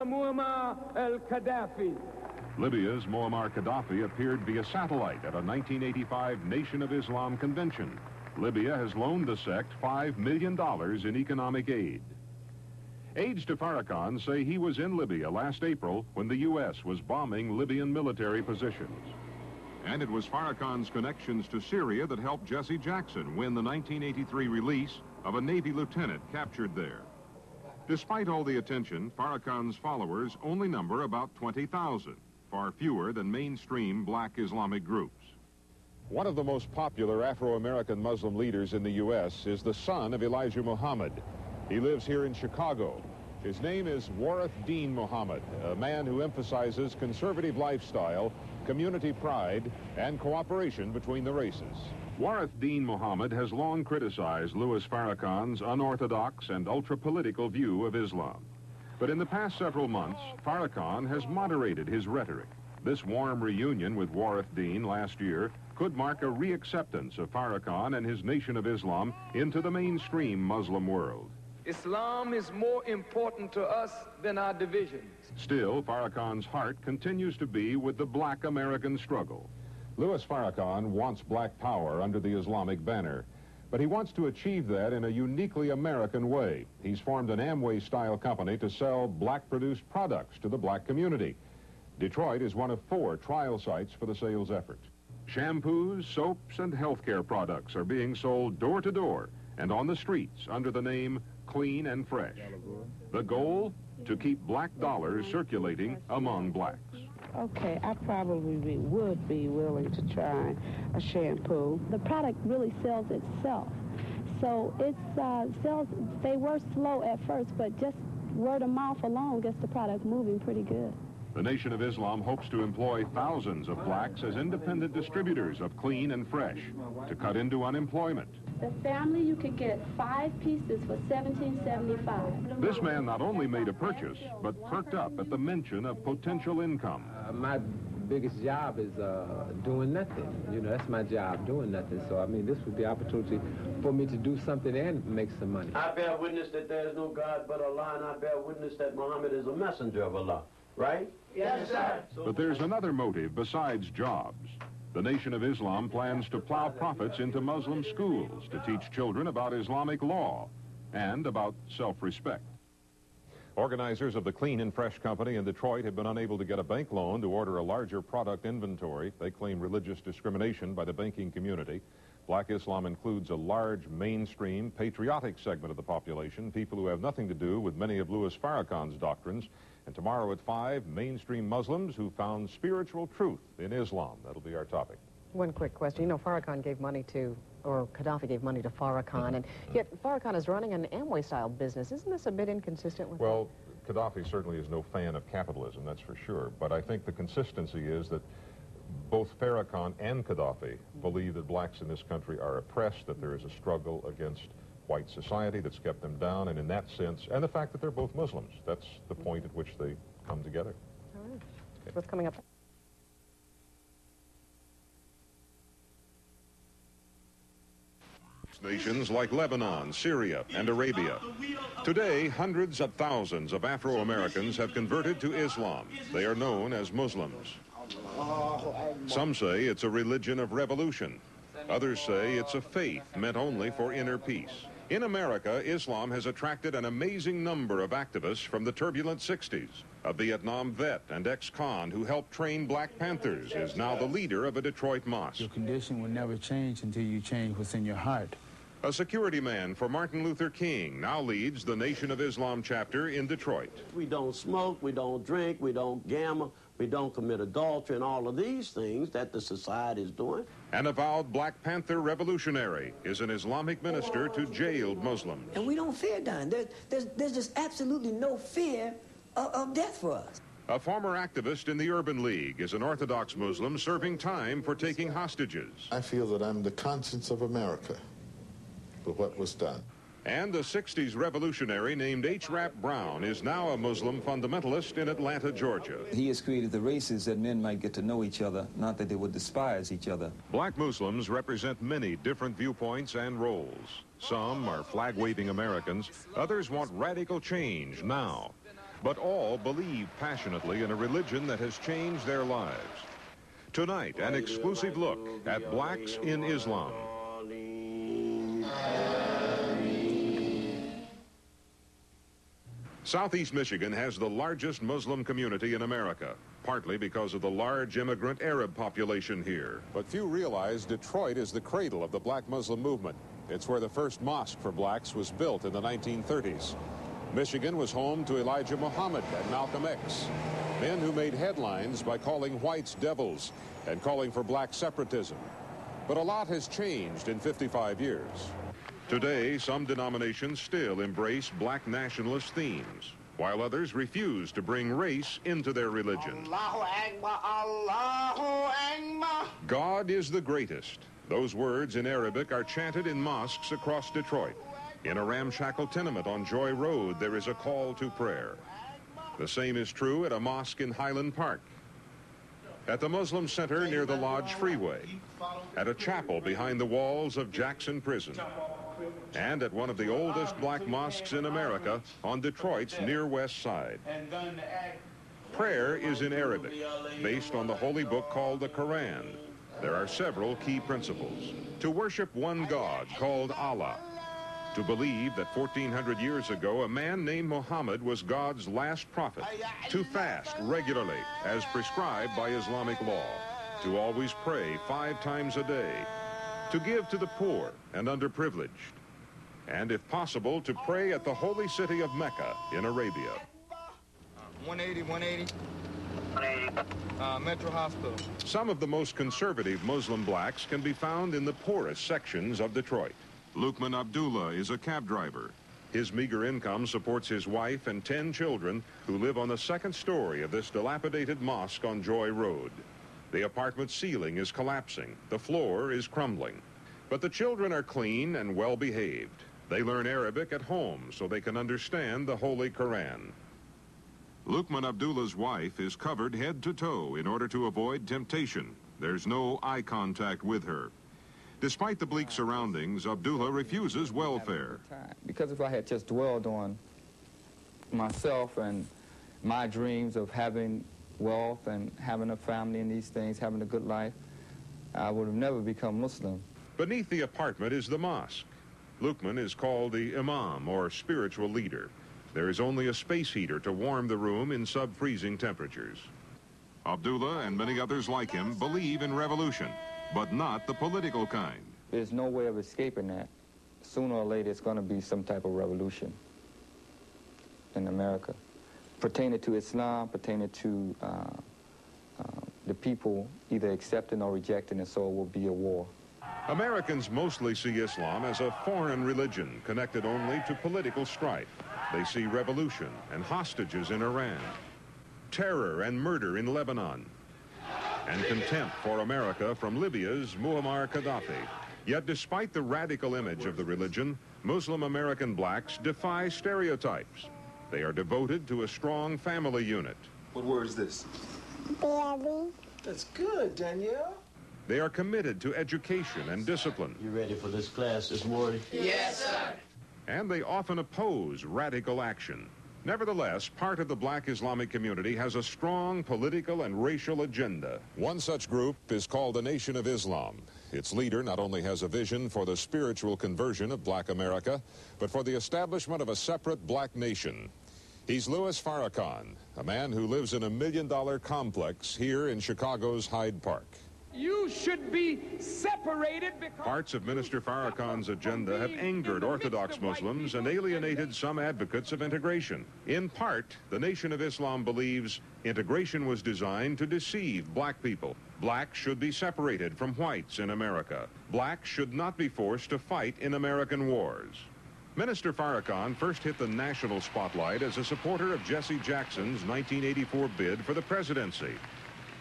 Muammar al-Gaddafi. Libya's Muammar Gaddafi appeared via satellite at a 1985 Nation of Islam convention. Libya has loaned the sect $5 million in economic aid. Aides to Farrakhan say he was in Libya last April when the U.S. was bombing Libyan military positions. And it was Farrakhan's connections to Syria that helped Jesse Jackson win the 1983 release of a Navy lieutenant captured there. Despite all the attention, Farrakhan's followers only number about 20,000, far fewer than mainstream black Islamic groups. One of the most popular Afro-American Muslim leaders in the U.S. is the son of Elijah Muhammad. He lives here in Chicago. His name is Warith Deen Muhammad, a man who emphasizes conservative lifestyle, community pride, and cooperation between the races. Warith Deen Muhammad has long criticized Louis Farrakhan's unorthodox and ultra-political view of Islam. But in the past several months, Farrakhan has moderated his rhetoric. This warm reunion with Warith Deen last year could mark a reacceptance of Farrakhan and his Nation of Islam into the mainstream Muslim world. Islam is more important to us than our divisions. Still, Farrakhan's heart continues to be with the black American struggle. Louis Farrakhan wants black power under the Islamic banner, but he wants to achieve that in a uniquely American way. He's formed an Amway-style company to sell black-produced products to the black community. Detroit is one of 4 trial sites for the sales effort. Shampoos, soaps, and healthcare products are being sold door to door and on the streets under the name Clean and Fresh. The goal? To keep black dollars circulating among blacks. Okay, I probably would be willing to try a shampoo. The product really sells itself. So it sells, they were slow at first, but just word of mouth alone gets the product moving pretty good. The Nation of Islam hopes to employ thousands of blacks as independent distributors of Clean and Fresh to cut into unemployment. The family, you could get 5 pieces for $17.75. This man not only made a purchase, but perked up at the mention of potential income. My biggest job is doing nothing. You know, that's my job, doing nothing. So, I mean, this would be an opportunity for me to do something and make some money. I bear witness that there is no God but Allah, and I bear witness that Muhammad is a messenger of Allah. Right? Yes, sir. But there's another motive besides jobs. The Nation of Islam plans to plow profits into Muslim schools to teach children about Islamic law and about self-respect. Organizers of the Clean and Fresh Company in Detroit have been unable to get a bank loan to order a larger product inventory. They claim religious discrimination by the banking community. Black Islam includes a large, mainstream, patriotic segment of the population, people who have nothing to do with many of Louis Farrakhan's doctrines. And tomorrow at 5, mainstream Muslims who found spiritual truth in Islam. That'll be our topic. One quick question. You know, Farrakhan gave money to, or Gaddafi gave money to Farrakhan, and yet Farrakhan is running an Amway-style business. Isn't this a bit inconsistent with Well, Gaddafi certainly is no fan of capitalism, that's for sure. But I think the consistency is that both Farrakhan and Gaddafi believe that blacks in this country are oppressed, that there is a struggle against white society that's kept them down, and in that sense, and the fact that they're both Muslims, that's the point at which they come together. All right. Okay. What's coming up? Nations like Lebanon, Syria, and Arabia. Today, hundreds of thousands of Afro-Americans have converted to Islam. They are known as Muslims. Some say it's a religion of revolution. Others say it's a faith meant only for inner peace. In America, Islam has attracted an amazing number of activists from the turbulent 60s. A Vietnam vet and ex-con who helped train Black Panthers is now the leader of a Detroit mosque. Your condition will never change until you change what's in your heart. A security man for Martin Luther King now leads the Nation of Islam chapter in Detroit. We don't smoke, we don't drink, we don't gamble, we don't commit adultery, and all of these things that the society is doing. An avowed Black Panther revolutionary is an Islamic minister to jailed Muslims. And we don't fear dying. There's just absolutely no fear of death for us. A former activist in the Urban League is an Orthodox Muslim serving time for taking hostages. I feel that I'm the conscience of America for what was done. And the 60s revolutionary named H. Rap Brown is now a Muslim fundamentalist in Atlanta, Georgia. He has created the races that men might get to know each other, not that they would despise each other. Black Muslims represent many different viewpoints and roles. Some are flag-waving Americans. Others want radical change now. but all believe passionately in a religion that has changed their lives. Tonight, an exclusive look at blacks in Islam. Southeast Michigan has the largest Muslim community in America, partly because of the large immigrant Arab population here. But few realize Detroit is the cradle of the black Muslim movement. It's where the first mosque for blacks was built in the 1930s. Michigan was home to Elijah Muhammad and Malcolm X, men who made headlines by calling whites devils and calling for black separatism. But a lot has changed in 55 years. Today, some denominations still embrace black nationalist themes, while others refuse to bring race into their religion. Allahu Akbar, Allahu Akbar. God is the greatest. Those words in Arabic are chanted in mosques across Detroit. In a ramshackle tenement on Joy Road, there is a call to prayer. The same is true at a mosque in Highland Park, at the Muslim Center near the Lodge Freeway, at a chapel behind the walls of Jackson Prison, and at one of the oldest black mosques in America on Detroit's near west side. Prayer is in Arabic, based on the holy book called the Quran. There are several key principles. To worship one God called Allah. To believe that 1,400 years ago, a man named Muhammad was God's last prophet. To fast regularly, as prescribed by Islamic law. To always pray 5 times a day. To give to the poor and underprivileged. And if possible, to pray at the holy city of Mecca in Arabia. 180. Metro Hospital. Some of the most conservative Muslim blacks can be found in the poorest sections of Detroit. Lukman Abdullah is a cab driver. His meager income supports his wife and 10 children who live on the second story of this dilapidated mosque on Joy Road. The apartment ceiling is collapsing. The floor is crumbling. But the children are clean and well behaved. They learn Arabic at home so they can understand the Holy Quran. Lukman Abdullah's wife is covered head to toe in order to avoid temptation. There's no eye contact with her. Despite the bleak surroundings, Abdullah refuses welfare. Because if I had just dwelled on myself and my dreams of having wealth and having a family and these things, having a good life, I would have never become Muslim. Beneath the apartment is the mosque. Lukman is called the imam, or spiritual leader. There is only a space heater to warm the room in sub-freezing temperatures. Abdullah and many others like him believe in revolution, but not the political kind. There's no way of escaping that. Sooner or later, it's going to be some type of revolution in America, pertaining to Islam, pertaining to the people either accepting or rejecting, and so it will be a war. Americans mostly see Islam as a foreign religion connected only to political strife. They see revolution and hostages in Iran, terror and murder in Lebanon, and contempt for America from Libya's Muammar Gaddafi. Yet despite the radical image of the religion, Muslim American blacks defy stereotypes. They are devoted to a strong family unit. What word is this? Daddy. That's good, Danielle. They are committed to education and discipline. You ready for this class this morning? Yes, sir. And they often oppose radical action. Nevertheless, part of the black Islamic community has a strong political and racial agenda. One such group is called the Nation of Islam. Its leader not only has a vision for the spiritual conversion of black America, but for the establishment of a separate black nation. He's Louis Farrakhan, a man who lives in $1 million complex here in Chicago's Hyde Park. You should be separated because... Parts of Minister Farrakhan's agenda have angered Orthodox Muslims and alienated some advocates of integration. In part, the Nation of Islam believes integration was designed to deceive black people. Blacks should be separated from whites in America. Blacks should not be forced to fight in American wars. Minister Farrakhan first hit the national spotlight as a supporter of Jesse Jackson's 1984 bid for the presidency.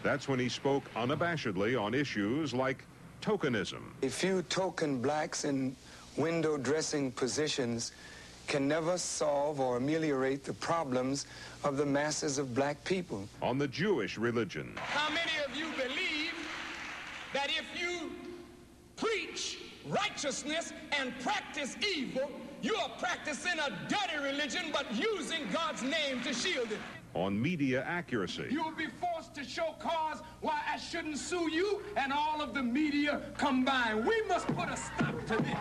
That's when he spoke unabashedly on issues like tokenism. A few token blacks in window dressing positions can never solve or ameliorate the problems of the masses of black people. On the Jewish religion. How many of you believe that if you preach righteousness and practice evil, you are practicing a dirty religion, but using God's name to shield it. On media accuracy. You will be forced to show cause why I shouldn't sue you and all of the media combined. We must put a stop to this.